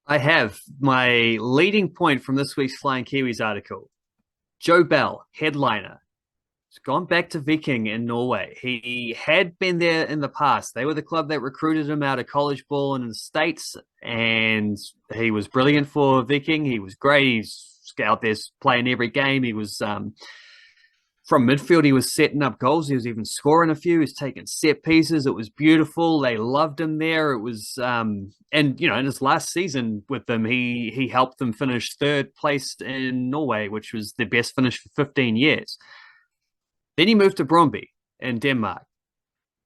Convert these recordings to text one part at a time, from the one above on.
I have my leading point from this week's Flying Kiwis article. Joe Bell, headliner, has gone back to Viking in Norway. He had been there in the past. They were the club that recruited him out of college ball in the States, and he was brilliant for Viking. He was great. He's out there playing every game. He was from midfield, he was setting up goals. He was even scoring a few. He was taking set pieces. It was beautiful. They loved him there. It was, and in his last season with them, he helped them finish third place in Norway, which was the best finish for 15 years. Then he moved to Brøndby in Denmark,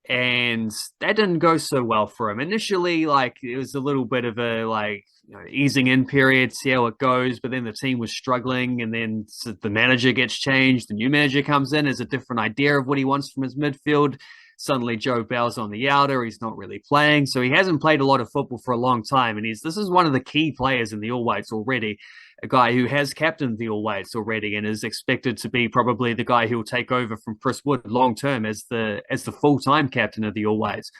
and that didn't go so well for him initially. Like it was a little bit of a easing in period, see how it goes. But then the team was struggling, and then the manager gets changed, the new manager comes in, has a different idea of what he wants from his midfield. Suddenly Joe Bell's on the outer, he's not really playing, so he hasn't played a lot of football for a long time, and this is one of the key players in the All Whites already, a guy who has captained the All Whites already and is expected to be probably the guy who will take over from Chris Wood long term as the full-time captain of the All Whites.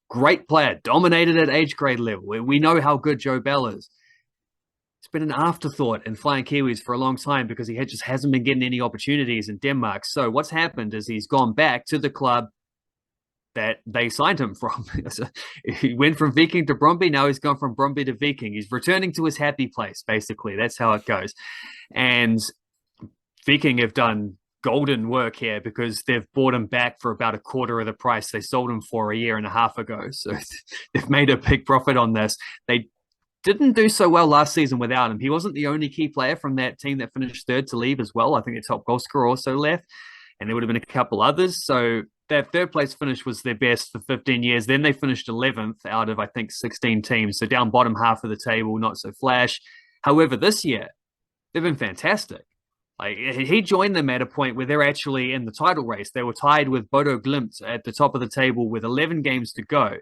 Great player, dominated at age grade level. We know how good Joe Bell is. It's been an afterthought in Flying Kiwis for a long time because he just hasn't been getting any opportunities in Denmark. So what's happened is he's gone back to the club that they signed him from. He went from Viking to Brøndby. Now he's gone from Brøndby to Viking. He's returning to his happy place, basically. That's how it goes. And Viking have done golden work here because they've bought him back for about a quarter of the price they sold him for a year and a half ago. So they've made a big profit on this. They didn't do so well last season without him. He wasn't the only key player from that team that finished third to leave as well. I think the top goal scorer also left, and there would have been a couple others. So that third place finish was their best for 15 years. Then they finished 11th out of, I think, 16 teams. So down bottom half of the table, not so flash. However, this year, they've been fantastic. Like he joined them at a point where they're actually in the title race. They were tied with Bodo Glimt at the top of the table with 11 games to go.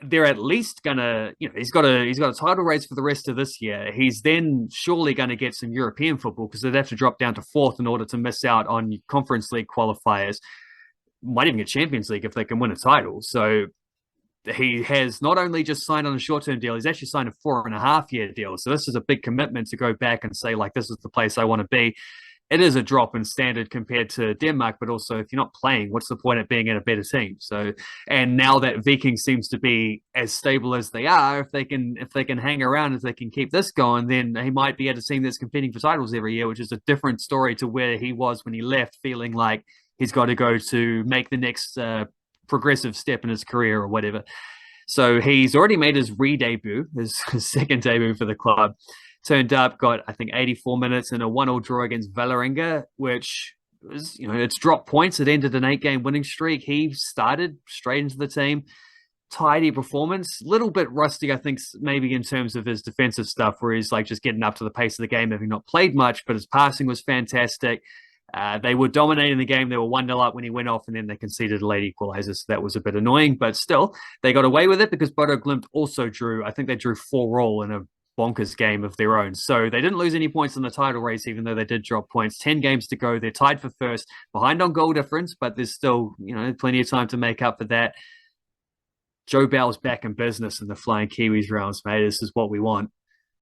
They're at least gonna, he's got a title race for the rest of this year. He's then surely going to get some European football because they'd have to drop down to fourth in order to miss out on Conference League qualifiers. Might even get Champions League if they can win a title. So he has not only just signed on a short-term deal, he's actually signed a 4.5-year deal. So this is a big commitment to go back and say, like, this is the place I want to be. It is a drop in standard compared to Denmark, but also if you're not playing, what's the point of being in a better team? So, and now that Viking seems to be as stable as they are, if they can hang around, if they can keep this going, then he might be at a team that's competing for titles every year, which is a different story to where he was when he left, feeling like he's got to go to make the next progressive step in his career or whatever. So he's already made his re-debut, his second debut for the club. Turned up, got I think 84 minutes in a 1-1 draw against Vålerenga, which was, it's dropped points. It ended an 8-game winning streak. He started straight into the team. Tidy performance, little bit rusty, I think, maybe in terms of his defensive stuff, where he's like just getting up to the pace of the game, having not played much, but his passing was fantastic. They were dominating the game. They were 1-0 up when he went off, and then they conceded a late equalizer. So that was a bit annoying, but still, they got away with it because Bodo Glimt also drew, I think they drew 4-4 in a bonkers game of their own. So they didn't lose any points in the title race, even though they did drop points. 10 games to go. They're tied for first, behind on goal difference, but there's still, plenty of time to make up for that. Joe Bell's back in business in the Flying Kiwis rounds, mate. This is what we want.